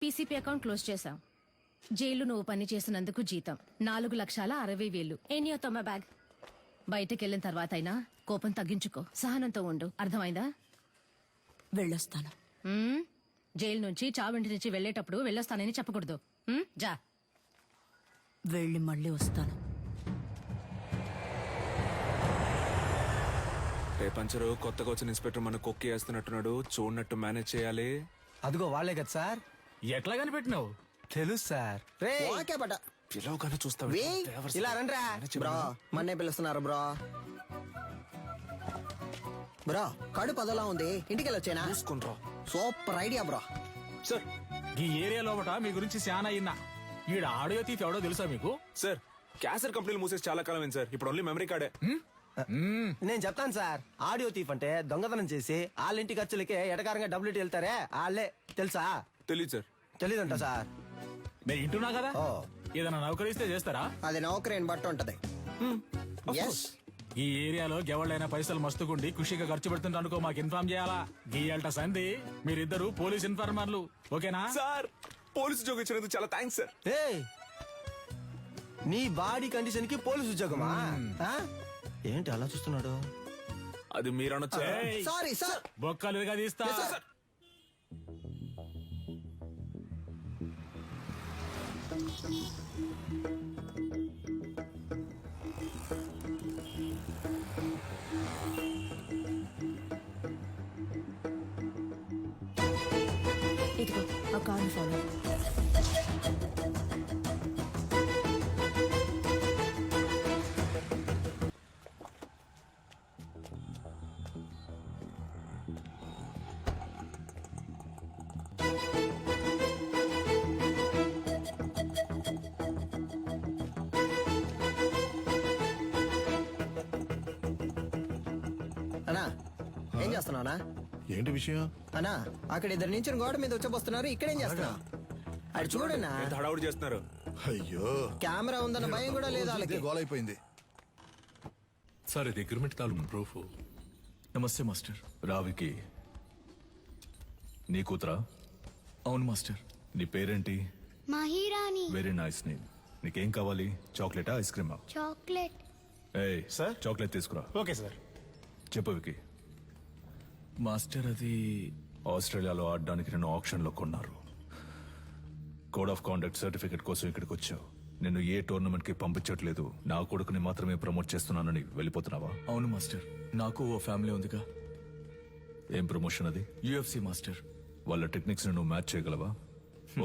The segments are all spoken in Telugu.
పీసీపీ అకౌంట్ క్లోజ్ చేశాం. జైలు నువ్వు పని చేసినందుకు జీతం 4,60,000. Any తొమ్మ bag. బయటకెళ్ళిన తర్వాత అయినా కోపం తగ్గించుకో, సహనంతో ఉండు. అర్థమైందా? వెళ్ళొస్తాను. జైలు నుంచి చావింటి నుంచి వెళ్ళేటప్పుడు వెళ్ళొస్తానని చెప్పకూడదు. జా. వెళ్ళి మళ్ళీ వస్తాను. రేపంచరు కొత్తగా వచ్చిన ఇన్స్పెక్టర్ మన కొక్కి వేస్తున్నట్టున్నాడు. చూడనట్టు మేనేజ్ చేయాలి. అదిగో వాళ్ళే కదా సార్. ఎట్లా కనిపెట్టినావు? తెలుసు సార్. రే పిలవగానే చూస్తావు. ఇలా రండ్రా బ్రో. మన్నే పిలుస్తున్నారు బ్రో. బ్రో కడుపు అదోలా ఉంది, ఇంటికి వెళ్ళొచ్చేనా? చూసుకుంట్రా. Super idea bro. సార్ ఈ ఏరియా లోపట మీ గురించి చాలా అయినా. ఈడ ఆడియో తీసి ఎవడో తెలుసా మీకు? సార్ క్యాసెట్ కంపెనీలు మూసేసి చాలా కాలం అయింది సార్. ఇప్పుడు ఓన్లీ మెమరీ కార్డే. నేను చెప్తాను సార్. ఆడియో తీఫ్ అంటే దొంగతనం చేసి వాళ్ళ ఇంటి ఖర్చులకే ఎటకారంగా డబ్బులు వెళ్తారే వాళ్ళే. తెలుసా? తెలియదు సార్. తెలీదంట సార్. నేను ఇంటున్నా కదా. ఓ. ఏదైనా నౌకరిస్తే చేస్తారా? అది నౌకరీని బట్టి ఉంటది. ఎస్. ఈ ఏరియాలో ఎవళ్ళైనా పైసలు మస్తుకుండి ఖుషిగా ఖర్చు పెడుతుంటే అనుకో మాకు ఇన్ఫార్మ్ చేయాలా. గీయాలట సంధి మీరిద్దరు పోలీస్ ఇన్ఫార్మర్లు. ఓకేనా సార్ పోలీసు ఉద్యోగం ఇచ్చినందుకు చాలా థ్యాంక్స్ సార్. ఏయ్, నీ బాడీ కండిషన్ కి పోలీసు ఉద్యోగమా? ఆ? ఏంటి అలా చూస్తున్నాడు? అది మీరు అనొచ్చా? ఏయ్, సారీ సార్. బొక్కలుగా తీస్తా. సార్ ఇదిగో ఆ కార్ని ఫాలో. అన్నా ఏం చేస్తున్నావునా? ఏంటి విషయం? అన్నా అక్కడ ఇద్దరు నుంచి గోడ మీద వచ్చేపోస్తున్నారు. ఇక్కడ ఏం చేస్తున్నావు? అటు చూడన్నా. ఎంత హడావుడి చేస్తున్నారు. అయ్యో, కెమెరా ఉందన్న భయం కూడా లేదు వాళ్ళకి. గోలైపోయింది. సార్ ఇది అగ్రిమెంట్ తాలూకు ప్రూఫ్. నమస్తే మాస్టర్. రావికి నీ కూతురా? అవును మాస్టర్. నీ పేరేంటి? మహిరాణి. Very nice name. నీకేం కావాలి? చాక్లెటా, ఐస్ క్రీమా? చాక్లెట్. ఏయ్ సార్, చాక్లెట్ తీసుకురా. Okay sir. చెప్పు వికి. మాస్టర్ అది ఆస్ట్రేలియాలో ఆడడానికి నిన్ను ఆప్షన్ లో కొన్నారు. కోడ్ ఆఫ్ కాండక్ట్ సర్టిఫికెట్ కోసం ఇక్కడికి వచ్చావు. నిన్ను ఏ టోర్నమెంట్ కి పంపించట్లేదు. నా కొడుకుని మాత్రమే ప్రమోట్ చేస్తున్నానని వెళ్ళిపోతున్నావా? అవును మాస్టర్. నాకు ఓ ఫ్యామిలీ ఉందిగా. ఏం ప్రమోషన్ అది? UFC master. వాళ్ళ టెక్నిక్స్ ని నువ్వు మ్యాచ్ చేయగలవా?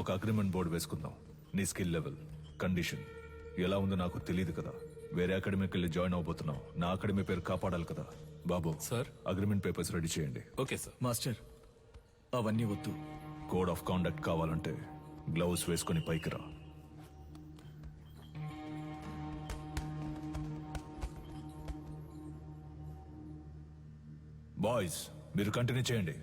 ఒక అగ్రిమెంట్ బోర్డు వేసుకుందాం. నీ స్కిల్ లెవెల్, కండిషన్ ఎలా ఉందో నాకు తెలియదు కదా. వేరే అకాడమీకి వెళ్ళి జాయిన్ అవబోతున్నావు. నా అకాడమీ పేరు కాపాడాలి కదా. బాబు సార్. అగ్రిమెంట్ పేపర్స్ రెడీ చేయండి. Okay sir. మాస్టర్ అవన్నీ వద్దు. కోడ్ ఆఫ్ కాండక్ట్ కావాలంటే గ్లౌస్ వేసుకుని పైకి రా. బాయ్స్ మీరు కంటిన్యూ చేయండి.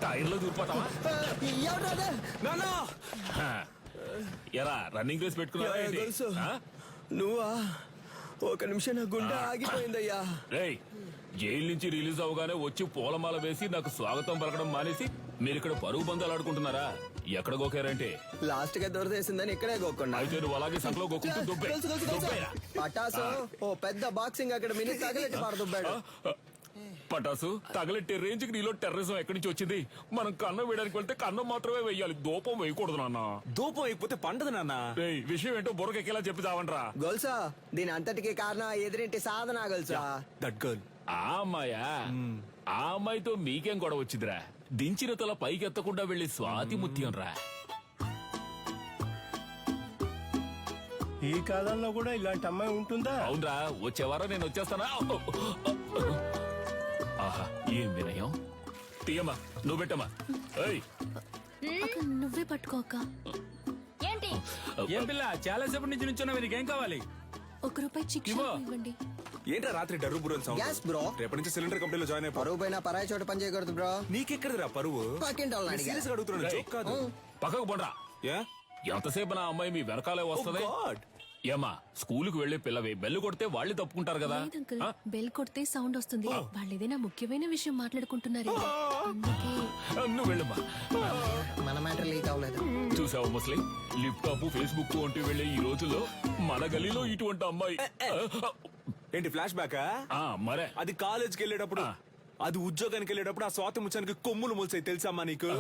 టైర్లో దూరిపోతావా? ఎరా రన్నింగ్ రేస్ పెట్టుకున్నావా ఏంటి? ఆ? నువ్వా? ఒక నిమిషం నా గుండె ఆగిపోయిందయ్యా. రేయ్, జైలు నుంచి రిలీజ్ అవగానే వచ్చి పూలమాల వేసి నాకు స్వాగతం పలకడం మానేసి మీరు ఇక్కడ పరుగు బంధాలు ఆడుకుంటున్నారా? ఎక్కడ గోకారంటే లాస్ట్ గా దొరదేసిందని ఇక్కడే గోక్కున్నా అయితే నువ్వు అలాగే సంకలో గోకుంటూ దుబ్బే దుబ్బేరా. పటాసు ఓ పెద్ద బాక్సింగ్ అక్కడ మినీ తగలెట్టి పారదుబ్బాడు. పటాసు తగలెట్టే రేంజ్ కి నీలో టెర్రరిజం ఎక్కడి నుంచి వచ్చింది? మనం కన్నం వేయడానికి వెళ్తే కన్నం మాత్రమే వేయాలి, దూపం వేయకూడదు నాన్న. దూపం అయిపోతే పండదు నాన్న. రేయ్, విషయం ఏంటో బుర్రకెక్కేలా చెప్పి చావంట్రా. గొలుసా దీని అంతటికి కారణం ఎదురింటి సాధన గొలుసా. That girl. ఆ అమ్మాయా? ఆ అమ్మాయితో మీకేం గొడవ వచ్చిందిరా? దించిన తల పైకెత్తకుండా వెళ్లి స్వాతి ముత్యం రా. ఈ కాలంలో కూడా ఇలాంటి అమ్మాయి ఉంటుందా? అవునరా, వచ్చేవారం నేను వచ్చేస్తానా? ఆహా, ఏం వినయం. తీయమ్మా, నువ్వు పెట్టమ్మా. ఏయ్, నువ్వే పట్టుకో అక్క. ఏంటి ఏం పిల్ల చాలా సేపటి నుంచి నుంచున్నావు, నీకేం కావాలి? ₹1 చికెన్ ఇవ్వండి. ఏంట్రా రాత్రి డర్రు బుర్రని సౌండ్? Gas bro. రేపటి నుంచి సిలిండర్ కంపెనీలో జాయిన్ అయిపో. పరువు పైన పరాయి చోట పని చేయకూడదు బ్రో. నీకెక్కడరా పరువు? పక్కింటి వాళ్ళని అడిగా. సీరియస్ గా అడుగుతున్నాను, రేయ్, జోక్ కాదు. పక్కకు పోండ్రా. యా? ఎంతసేపు నా అమ్మాయి మీ వెనకాలే వస్తుంది? Oh God. ఏమా, స్కూలుకు వెళ్లే పిల్లవి బెల్లు కొడితే వాళ్ళు తప్పుకుంటారు కదా. లేదు అంకుల్, బెల్ కొడితే సౌండ్ వస్తుంది. వాళ్ళు ఏదైనా ముఖ్యమైన విషయం మాట్లాడుకుంటున్నారు, అందుకే. నువ్వు వెళ్ళమ్మా. మన మ్యాటర్ లీక్ అవ్వలేదు. చూసావు ముస్లిం, లిప్టాప్ ఫేస్బుక్ వంటి వెళ్లే ఈ రోజుల్లో మన గలీలో ఇటువంటి అమ్మాయి. ఏంటి ఫ్లాష్ బ్యాక్? మరే అది కాలేజ్కి వెళ్ళేటప్పుడు, అది ఉద్యోగానికి వెళ్ళేటప్పుడు ఆ స్వాతి ముచ్చానికి కొమ్ములు మొలిసాయి తెలుసమ్మా నీకు?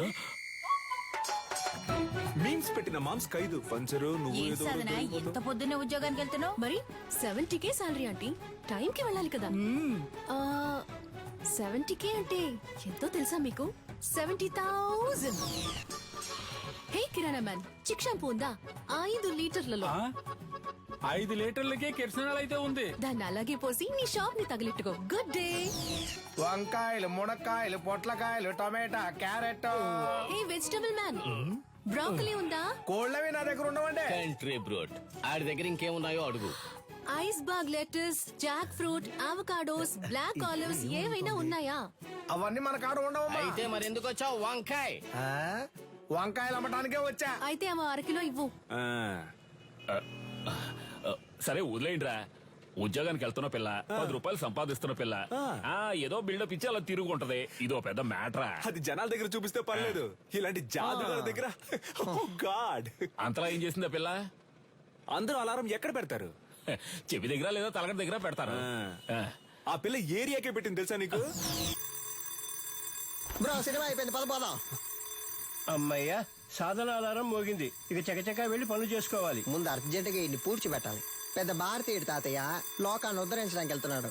మీమ్స్ పెట్టిన మామ్స్ ఖైదు పంచరు. నువ్వు ఏదో ఎంత పొద్దున్నే ఉద్యోగానికి వెళ్తున్నావు? మరి 70K సాలరీ ఆంటీ, టైంకి వెళ్ళాలి కదా. 70K అంటే ఎంతో తెలుసా మీకు? 70,000. హే కిరాణా మ్యాన్, చిక్ షాంపూ ఉందా? 5 లీటర్లలో. 5 లీటర్లకే కిరసనాలు అయితే ఉంది. దాన్ని అలాగే పోసి నీ షాప్ ని తగిలిట్టుకో. Good day. వంకాయలు, మునక్కాయలు, పొట్లకాయలు, టమాటా, carrot. Hey vegetable man, broccoli ఉందా? కోళ్ళవి నా దగ్గర ఉండవండి. కంట్రీ బ్రోడ్, ఆడి దగ్గర ఇంకేమున్నాయో అడుగు. Iceberg lettuce, jack fruit, avocados, black olives ఏవైనా ఉన్నాయా? అవన్నీ మన కాడ ఉండవమ్మా. అయితే మరి ఎందుకు వచ్చావు? వంకాయ్. వంకాయలు అమ్మటానికే వచ్చా. అయితే అవ 1 కిలో ఇవ్వు. సరే వదిలేయండిరా. ఉద్యోగానికి వెళ్తున్న పిల్ల, ₹10 సంపాదిస్తున్న పిల్ల, ఏదో బిల్డప్ ఇచ్చి అలా తిరుగుంటది. ఇదో పెద్ద మ్యాటరా? అది జనాల దగ్గర చూపిస్తే పర్లేదు, ఇలాంటి జాతకాల దగ్గర గాడ్. అంతలా ఏం చేసిందా పిల్ల? అందరూ అలారం ఎక్కడ పెడతారు? చెవి దగ్గర లేదా తలగడ దగ్గర పెడతారు. ఆ పిల్ల ఏరియాకే పెట్టింది తెలుసా నీకు? బ్రో సినిమా అయిపోయింది, పదపోదాం. అమ్మయ్యా, సాధన అలారం మోగింది. ఇక చకచకా వెళ్లి పనులు చేసుకోవాలి. ముందు అర్జెంటుగా ఇన్ని పూడ్చి పెట్టాలి. పెద్ద భారతీయుడు తాతయ్య లోకాన్ని ఉద్ధరించడానికి వెళ్తున్నాడు.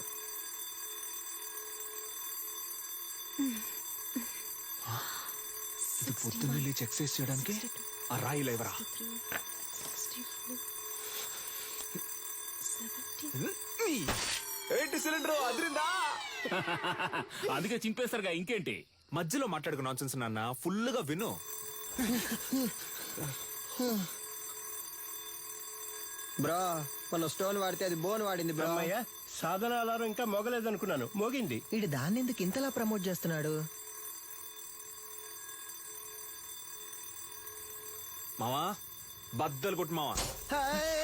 ఇది పొద్దున్నే లేచి ఎక్సర్సైజ్ చేయడానికి ఆ రాయి లేవరా? ఏంటి సిలిండర్ అదిరిందా? అందుకే చింపేస్తారుగా, ఇంకేంటి? మధ్యలో మాట్లాడుకు నాన్సెన్స్ నాన్న, ఫుల్ గా విను. బ్రో మన స్టోన్ వాడితే అది బోన్ వాడింది బ్రో. అమ్మయ్యా, సాధన అలారం ఇంకా మోగలేదనుకున్నాను, మోగింది. వీడు దాన్ని ఎందుకు ఇంతలా ప్రమోట్ చేస్తున్నాడు? మావా బద్దలు కొట్టు మావా. హాయ్